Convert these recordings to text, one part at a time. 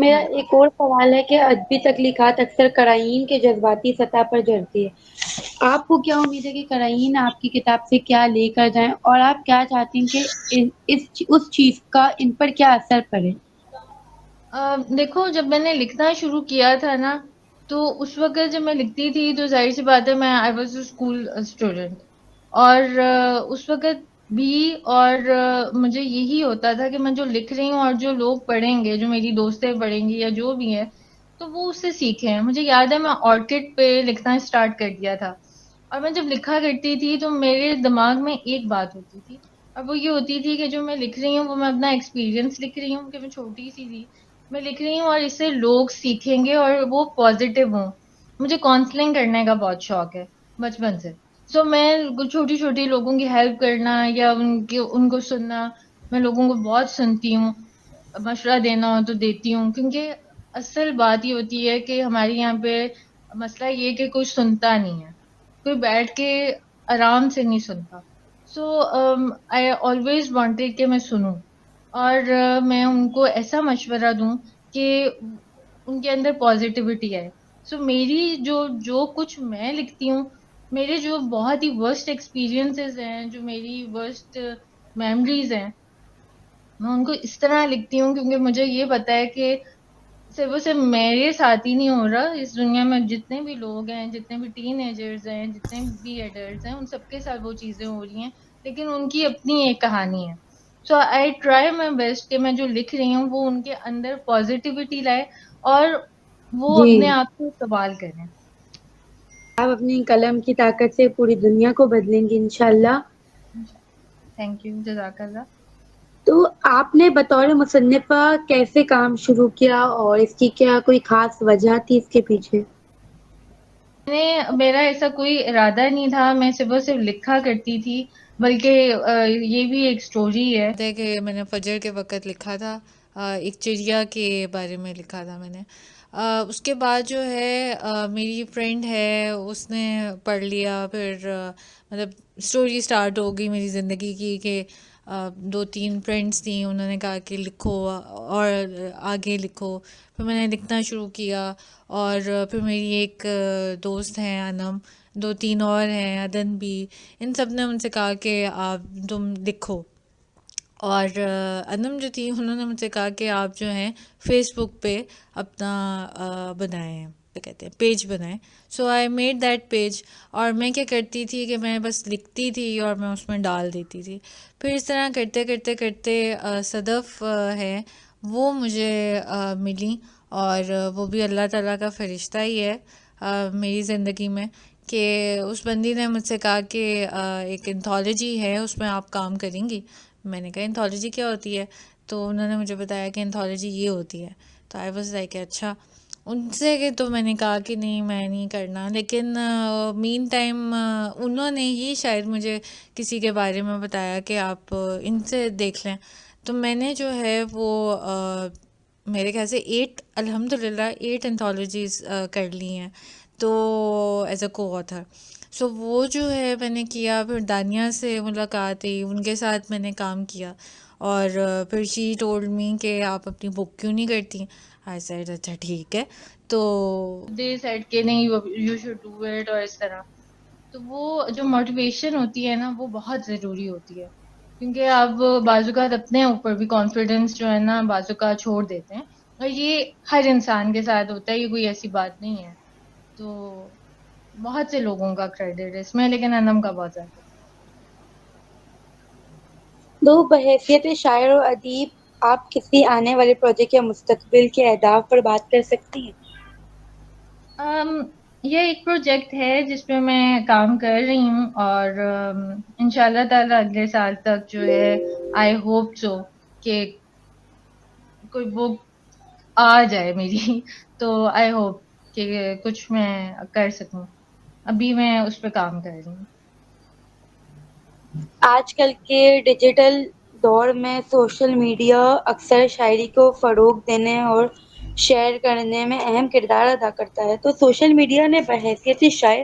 میرا جی ایک اور سوال ہے کہ ادبی تخلیقات اکثر قرائین کے جذباتی سطح پر جڑتی ہے، آپ کو کیا امید ہے کہ قرائین آپ کی کتاب سے کیا لے کر جائیں اور آپ کیا چاہتی ہیں کہ اس چیز کا ان پر کیا اثر پڑے؟ دیکھو، جب میں نے لکھنا شروع کیا تھا نا، تو اس وقت جب میں لکھتی تھی تو ظاہر سی بات ہے، میں I was a school student, اور اس وقت بھی، اور مجھے یہی ہوتا تھا کہ میں جو لکھ رہی ہوں اور جو لوگ پڑھیں گے، جو میری دوستیں پڑھیں گی یا جو بھی ہے، تو وہ اس سے سیکھیں. مجھے یاد ہے میں آرکڈ پہ لکھنا اسٹارٹ کر دیا تھا، اور میں جب لکھا کرتی تھی تو میرے دماغ میں ایک بات ہوتی تھی، اور وہ یہ ہوتی تھی کہ جو میں لکھ رہی ہوں وہ میں اپنا ایکسپیرینس لکھ رہی ہوں، کہ میں چھوٹی سی تھی، میں لکھ رہی ہوں اور اس سے لوگ سیکھیں گے اور وہ پازیٹیو ہوں. مجھے کاؤنسلنگ کرنے کا بہت شوق ہے بچپن سے. سو میں چھوٹی چھوٹی لوگوں کی ہیلپ کرنا یا ان کو سننا، میں لوگوں کو بہت سنتی ہوں، مشورہ دینا ہو تو دیتی ہوں، کیونکہ اصل بات یہ ہوتی ہے کہ ہمارے یہاں پہ مسئلہ یہ کہ کوئی سنتا نہیں ہے، کوئی بیٹھ کے آرام سے نہیں سنتا. سو آئی آلویز وانٹیڈ کہ میں سنوں، اور میں ان کو ایسا مشورہ دوں کہ ان کے اندر پازیٹیوٹی آئے. سو میری جو کچھ میں لکھتی ہوں، میرے جو بہت ہی ورسٹ ایکسپیرینسز ہیں، جو میری ورسٹ میموریز ہیں، میں ان کو اس طرح لکھتی ہوں کیونکہ مجھے یہ پتا ہے کہ صرف میرے ساتھ ہی نہیں ہو رہا، اس دنیا میں جتنے بھی لوگ ہیں، جتنے بھی ٹین ایجرز ہیں، جتنے بھی ایڈلٹس ہیں، ان سب کے ساتھ وہ چیزیں ہو رہی ہیں، لیکن ان کی اپنی ایک کہانی ہے. سو آئی ٹرائی مائی بیسٹ کہ میں جو لکھ رہی ہوں وہ ان کے اندر پازیٹیوٹی لائے اور وہ جی، اپنے آپ کو سوال کریں. آپ اپنی قلم کی طاقت سے پوری دنیا کو بدلیں گی انشاءاللہ. تھینک یو، جزاک اللہ. تو آپ نے بطور مصنفہ کیسے کام شروع کیا اور اس کی کیا کوئی خاص وجہ تھی اس کے پیچھے؟ میرا ایسا کوئی ارادہ نہیں تھا، میں صرف لکھا کرتی تھی، بلکہ یہ بھی ایک سٹوری ہے کہ میں نے فجر کے وقت لکھا تھا، ایک چڑیا کے بارے میں لکھا تھا میں نے. اس کے بعد جو ہے میری فرینڈ ہے، اس نے پڑھ لیا، پھر مطلب اسٹوری سٹارٹ ہو گئی میری زندگی کی کہ دو تین فرینڈس تھیں، انہوں نے کہا کہ لکھو اور آگے لکھو. پھر میں نے لکھنا شروع کیا، اور پھر میری ایک دوست ہیں انم، دو تین اور ہیں عدن بھی، ان سب نے ان سے کہا کہ آپ تم لکھو. اور انم جو تھی انہوں نے مجھ سے کہا کہ آپ جو ہیں فیس بک پہ اپنا بنائیں، کیا کہتے ہیں، پیج بنائیں. سو آئی میڈ دیٹ پیج، اور میں کیا کرتی تھی کہ میں بس لکھتی تھی اور میں اس میں ڈال دیتی تھی. پھر اس طرح کرتے کرتے کرتے صدف ہے وہ مجھے ملی، اور وہ بھی اللہ تعالیٰ کا فرشتہ ہی ہے میری زندگی میں، کہ اس بندی نے مجھ سے کہا کہ ایک انتھالوجی ہے، اس میں آپ کام کریں گی. میں نے کہا انتھالوجی کیا ہوتی ہے؟ تو انہوں نے مجھے بتایا کہ انتھالوجی یہ ہوتی ہے. تو آئی واز لائک اچھا. ان سے کہ تو میں نے کہا کہ نہیں، میں نہیں کرنا. لیکن مین ٹائم انہوں نے ہی شاید مجھے کسی کے بارے میں بتایا کہ آپ ان سے دیکھ لیں. تو میں نے جو ہے وہ میرے خیال سے 8 الحمد للہ 8 انتھالوجیز کر لی ہیں، تو ایز اے کو آتھر. سو وہ جو ہے میں نے کیا. پھر دانیہ سے ملاقات ہوئی، ان کے ساتھ میں نے کام کیا، اور پھر شی ٹولڈ می کہ آپ اپنی بک کیوں نہیں کرتی. آئی سیڈ اچھا ٹھیک ہے. تو دے سیڈ کہ نہیں یو شوڈ ڈو اٹ، اور اس طرح. تو وہ جو موٹیویشن ہوتی ہے نا وہ بہت ضروری ہوتی ہے، کیونکہ آپ بعض اوقات اپنے اوپر بھی کانفیڈینس جو ہے نا بعض اوقات چھوڑ دیتے ہیں، اور یہ ہر انسان کے ساتھ ہوتا ہے، یہ کوئی ایسی بات نہیں ہے. تو بہت سے لوگوں کا کریڈٹ ہے اس میں، لیکن انم کا بہت زیادہ. دو بحیثیت شاعر و ادیب، آپ کسی آنے والے پروجیکٹ یا مستقبل کے اہداف پر بات کر سکتی ہیں؟ یہ ایک پروجیکٹ ہے جس پہ میں کام کر رہی ہوں، اور ان شاء اللہ تعالیٰ اگلے سال تک جو ہے آئی ہوپ سو کہ کوئی بک آ جائے میری. تو آئی ہوپ کہ کچھ میں کر سکوں. ابھی میں اس پہ کام کر رہی ہوں. آج کل کے ڈیجیٹل دور میں سوشل میڈیا اکثر شاعری کو فروغ دینے اور شیئر کرنے میں اہم کردار ادا کرتا ہے، تو سوشل میڈیا نے بحیثیت شاعر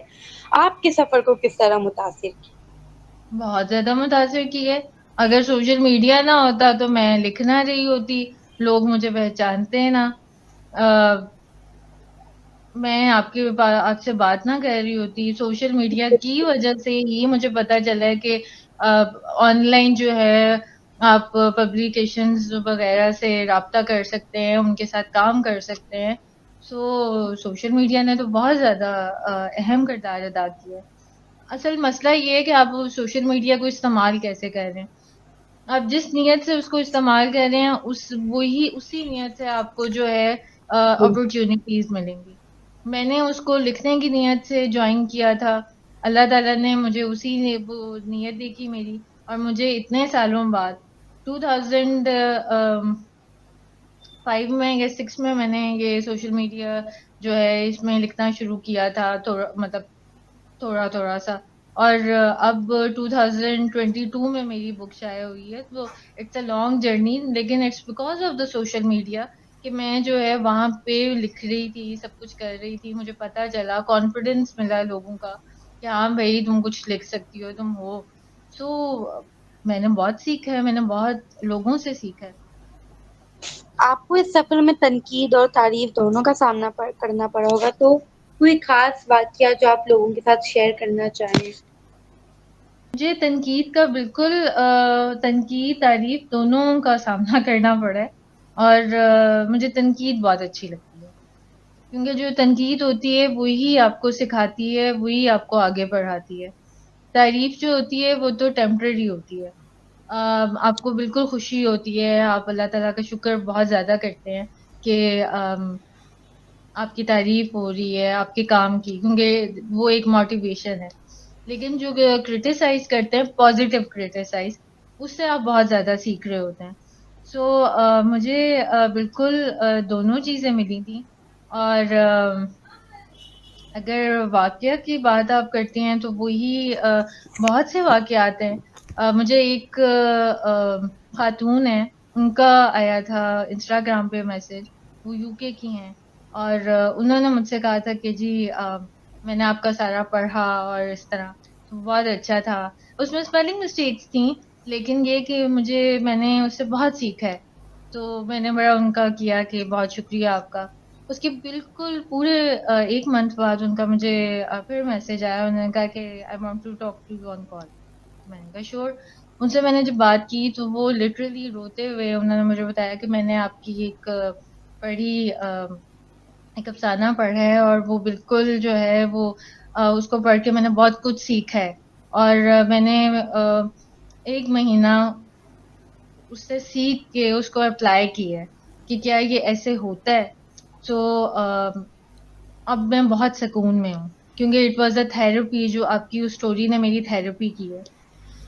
آپ کے سفر کو کس طرح متاثر کیا؟ بہت زیادہ متاثر کی ہے. اگر سوشل میڈیا نہ ہوتا تو میں لکھ نہ رہی ہوتی، لوگ مجھے پہچانتے نا. میں آپ سے بات نہ کر رہی ہوتی، سوشل میڈیا کی وجہ سے ہی مجھے پتا چلا ہے کہ آن لائن جو ہے آپ پبلیکیشنز وغیرہ سے رابطہ کر سکتے ہیں، ان کے ساتھ کام کر سکتے ہیں. سوشل میڈیا نے تو بہت زیادہ اہم کردار ادا کیا ہے. اصل مسئلہ یہ ہے کہ آپ سوشل میڈیا کو استعمال کیسے کر رہے ہیں. آپ جس نیت سے اس کو استعمال کر رہے ہیں اسی نیت سے آپ کو جو ہے اپرچونٹیز ملیں گی. میں نے اس کو لکھنے کی نیت سے جوائن کیا تھا. اللہ تعالیٰ نے مجھے اسی وہ نیت دیکھی میری، اور مجھے اتنے سالوں بعد 2005 میں یا 6 میں نے یہ سوشل میڈیا جو ہے اس میں لکھنا شروع کیا تھا، مطلب تھوڑا تھوڑا سا. اور اب 2022 میں میری بک شائع ہوئی ہے. تو اٹس اے لانگ جرنی، لیکن it's because of the social media کہ میں جو ہے وہاں پہ لکھ رہی تھی، سب کچھ کر رہی تھی. مجھے پتا چلا، کانفیڈینس ملا لوگوں کا کہ ہاں بھائی تم کچھ لکھ سکتی ہو، تم ہو. سو میں نے بہت سیکھا ہے، میں نے بہت لوگوں سے سیکھا ہے. آپ کو اس سفر میں تنقید اور تعریف دونوں کا سامنا کرنا پڑا ہوگا، تو کوئی خاص واقعہ جو آپ لوگوں کے ساتھ شیئر کرنا چاہیں؟ مجھے تنقید کا بالکل تنقید تعریف دونوں کا سامنا کرنا پڑا ہے. اور مجھے تنقید بہت اچھی لگتی ہے، کیونکہ جو تنقید ہوتی ہے وہی آپ کو سکھاتی ہے، وہی آپ کو آگے بڑھاتی ہے. تعریف جو ہوتی ہے وہ تو ٹیمپرری ہوتی ہے. آپ کو بالکل خوشی ہوتی ہے، آپ اللہ تعالیٰ کا شکر بہت زیادہ کرتے ہیں کہ آپ کی تعریف ہو رہی ہے آپ کے کام کی، کیونکہ وہ ایک موٹیویشن ہے. لیکن جو کرٹیسائز کرتے ہیں، پازیٹیو کرٹیسائز، اس سے آپ بہت زیادہ سیکھ رہے ہوتے ہیں. سو مجھے بالکل دونوں چیزیں ملی تھیں. اور اگر واقعہ کی بات آپ کرتی ہیں تو وہی بہت سے واقعات ہیں. مجھے ایک خاتون ہے، ان کا آیا تھا انسٹاگرام پہ میسج. وہ یو کے کی ہیں، اور انہوں نے مجھ سے کہا تھا کہ جی میں نے آپ کا سارا پڑھا اور اس طرح بہت اچھا تھا. اس میں اسپیلنگ مسٹیکس تھیں، لیکن یہ کہ میں نے اس سے بہت سیکھا ہے. تو میں نے بڑا ان کا کیا کہ بہت شکریہ آپ کا. اس کے بالکل پورے 1 منتھ بعد ان کا مجھے پھر میسج آیا. انہوں نے کہا کہ I want to talk to you on call. میں نے کہا شور. ان سے میں نے جب بات کی تو وہ لٹرلی روتے ہوئے انہوں نے مجھے بتایا کہ میں نے آپ کی ایک پڑھی ایک افسانہ پڑھا ہے، اور وہ بالکل جو ہے وہ اس کو پڑھ کے میں نے بہت کچھ سیکھا ہے. اور میں نے 1 مہینہ اس سے سیکھ کے اس کو اپلائی کی ہے کہ کیا یہ ایسے ہوتا ہے. سو اب میں بہت سکون میں ہوں، کیونکہ اٹ واز اے تھراپی. جو آپ کی اس اسٹوری نے میری تھراپی کی ہے،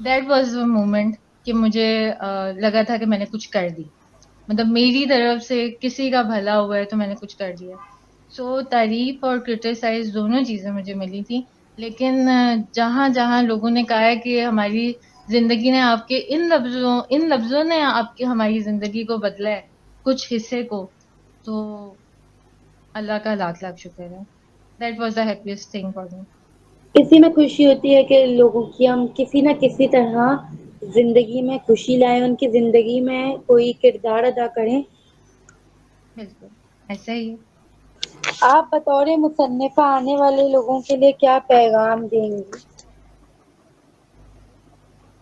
دیٹ واز اے مومنٹ کہ مجھے لگا تھا کہ میں نے کچھ کر دی، مطلب میری طرف سے کسی کا بھلا ہوا ہے تو میں نے کچھ کر دیا. سو تعریف اور کرٹیسائز دونوں چیزیں مجھے ملی تھی. لیکن جہاں جہاں لوگوں نے کہا ہے کہ ہماری زندگی نے آپ کے ان لفظوں نے آپ کی ہماری زندگی کو بدلا ہے، کچھ حصے کو، تو اللہ کا لاکھ لاکھ شکر ہے. That was the happiest thing for me. اسی میں خوشی ہوتی ہے کہ لوگوں کی ہم کسی نہ کسی طرح زندگی میں خوشی لائیں، ان کی زندگی میں کوئی کردار ادا کریں. بالکل ایسا ہی ہے. آپ بطور مصنفہ آنے والے لوگوں کے لیے کیا پیغام دیں گی؟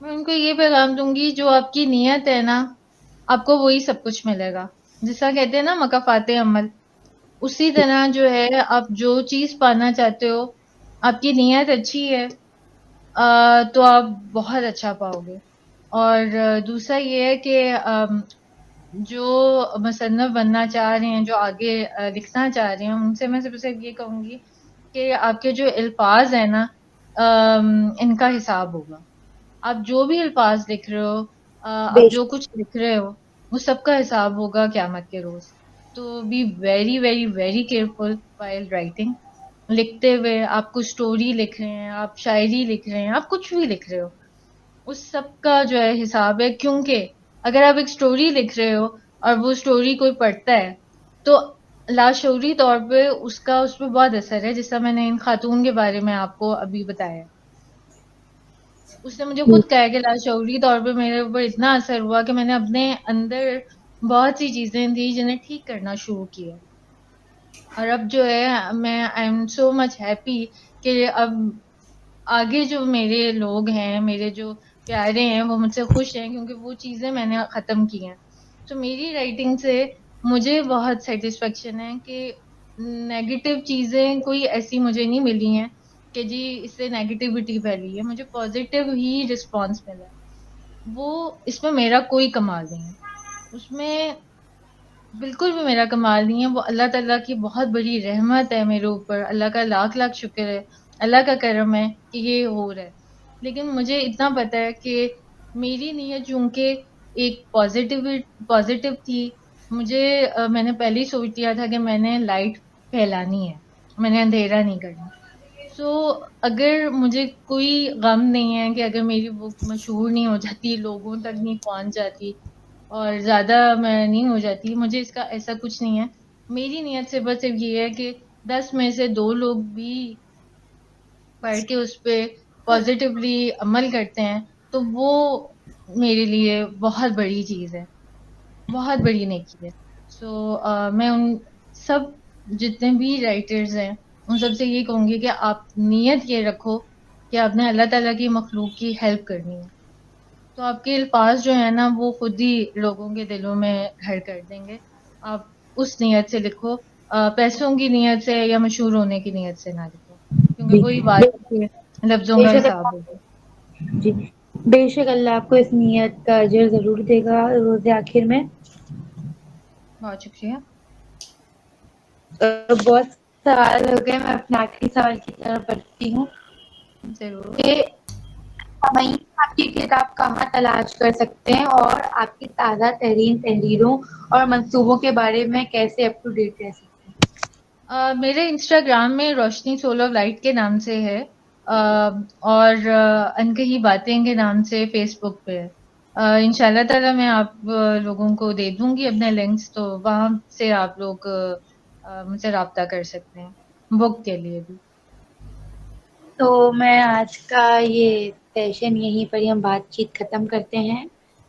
میں ان کو یہ پیغام دوں گی، جو آپ کی نیت ہے نا، آپ کو وہی سب کچھ ملے گا. جیسا کہتے ہیں نا مکافات عمل، اسی طرح جو ہے آپ جو چیز پانا چاہتے ہو، آپ کی نیت اچھی ہے تو آپ بہت اچھا پاؤ گے. اور دوسرا یہ ہے کہ جو مصنف بننا چاہ رہے ہیں، جو آگے لکھنا چاہ رہے ہیں، ان سے میں سب سے یہ کہوں گی کہ آپ کے جو الفاظ ہیں نا، ان کا حساب ہوگا. آپ جو بھی الفاظ لکھ رہے ہو، آپ بیش جو کچھ لکھ رہے ہو، وہ سب کا حساب ہوگا قیامت کے روز. تو be very very very careful while writing. لکھتے ہوئے آپ کو اسٹوری لکھ رہے ہیں، آپ شاعری لکھ رہے ہیں، آپ کچھ بھی لکھ رہے ہو، اس سب کا جو ہے حساب ہے. کیونکہ اگر آپ ایک اسٹوری لکھ رہے ہو اور وہ اسٹوری کوئی پڑھتا ہے تو لاشعوری طور پہ اس پہ بہت اثر ہے. جس طرح میں نے ان خاتون کے بارے میں آپ کو ابھی بتایا، اس نے مجھے خود کہا کہ لاشعوری طور پہ میرے اوپر اتنا اثر ہوا کہ میں نے اپنے اندر بہت سی چیزیں تھیں جنہیں ٹھیک کرنا شروع کیا. اور اب جو ہے میں I am so much happy کہ اب آگے جو میرے لوگ ہیں، میرے جو پیارے ہیں، وہ مجھ سے خوش ہیں کیونکہ وہ چیزیں میں نے ختم کی ہیں. تو میری رائٹنگ سے مجھے بہت سیٹسفیکشن ہے کہ نیگیٹو چیزیں کوئی ایسی مجھے نہیں ملی ہیں کہ جی اس سے نیگیٹیوٹی پھیلی ہے. مجھے پازیٹیو ہی رسپانس ملا ہے. وہ اس میں میرا کوئی کمال نہیں ہے، اس میں بالکل بھی میرا کمال نہیں ہے. وہ اللہ تعالیٰ کی بہت بڑی رحمت ہے میرے اوپر. اللہ کا لاکھ لاکھ شکر ہے، اللہ کا کرم ہے کہ یہ ہو رہا ہے. لیکن مجھے اتنا پتا ہے کہ میری نیت چونکہ ایک پازیٹیو تھی. مجھے میں نے پہلے ہی سوچ لیا تھا کہ میں نے لائٹ پھیلانی ہے، میں نے اندھیرا نہیں کرنا. سو اگر مجھے کوئی غم نہیں ہے کہ اگر میری بک مشہور نہیں ہو جاتی، لوگوں تک نہیں پہنچ جاتی اور زیادہ میں نہیں ہو جاتی، مجھے اس کا ایسا کچھ نہیں ہے. میری نیت سے بس صرف یہ ہے کہ 10 میں سے 2 لوگ بھی پڑھ کے اس پہ پازیٹیولی عمل کرتے ہیں تو وہ میرے لیے بہت بڑی چیز ہے، بہت بڑی نیکی ہے. سو میں ان سب جتنے بھی رائٹرز ہیں ان سب سے یہ کہوں گی کہ آپ نیت یہ رکھو کہ آپ نے اللہ تعالیٰ کی مخلوق کی ہیلپ کرنی ہے، تو آپ کے الفاظ جو ہے نا وہ خود ہی لوگوں کے دلوں میں گھر کر دیں گے. آپ اس نیت سے لکھو، پیسوں کی نیت سے یا مشہور ہونے کی نیت سے نہ لکھو، کیونکہ جی وہی بات ہے کہ لفظوں بے کا شک حساب ہوگا. جی بے شک اللہ آپ کو اس نیت کا اجر ضرور دے گا روز آخر میں. بہت شکریہ. بہت سوال ہو گئے، میں اپنے آخری سوال کی طرف بڑھتی ہوں ضرور. کہ ہمیں آپ کی کتاب کہاں تلاش کر سکتے ہیں اور آپ کی تازہ ترین تحریروں اور منصوبوں کے بارے میں کیسے اپ ٹو ڈیٹ رہ سکتے ہیں؟ میرے انسٹاگرام میں روشنی سول آف لائٹ کے نام سے ہے، اور انکہی باتیں کے نام سے فیس بک پہ ہے. ان شاء اللہ تعالیٰ میں آپ لوگوں کو دے دوں گی اپنے لنکس، تو وہاں سے آپ لوگ مجھ سے رابطہ کر سکتے ہیں بک کے لیے بھی. تو میں آج کا یہ سیشن یہیں پر ہی ہم بات چیت ختم کرتے ہیں.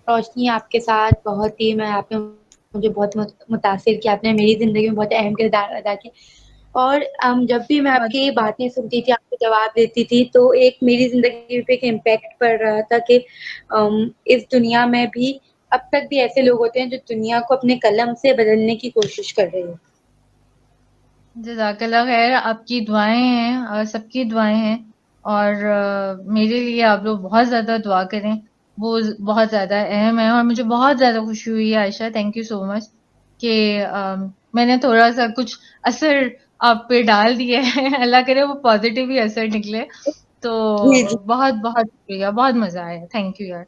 روشنی آپ کے ساتھ بہت ہی آپ نے مجھے بہت متاثر کیا، آپ نے میری زندگی میں بہت اہم کردار ادا کیا. اور جب بھی میں آپ بہت کی شکریہ. باتیں سنتی تھی، آپ کو جواب دیتی تھی، تو ایک میری زندگی پہ ایک امپیکٹ پڑ رہا تھا کہ اس دنیا میں بھی اب تک بھی ایسے لوگ ہوتے ہیں جو دنیا کو اپنے قلم سے بدلنے کی کوشش کر رہے ہیں. جزاک اللہ خیر. آپ کی دعائیں ہیں اور سب کی دعائیں ہیں، اور میرے لیے آپ لوگ بہت زیادہ دعا کریں، وہ بہت زیادہ اہم ہے. اور مجھے بہت زیادہ خوشی ہوئی ہے عائشہ، تھینک یو سو مچ کہ میں نے تھوڑا سا کچھ اثر آپ پہ ڈال دیا ہے. اللہ کرے وہ پازیٹیو ہی اثر نکلے. تو جی جی بہت بہت شکریہ، بہت مزہ آیا. تھینک یو یار.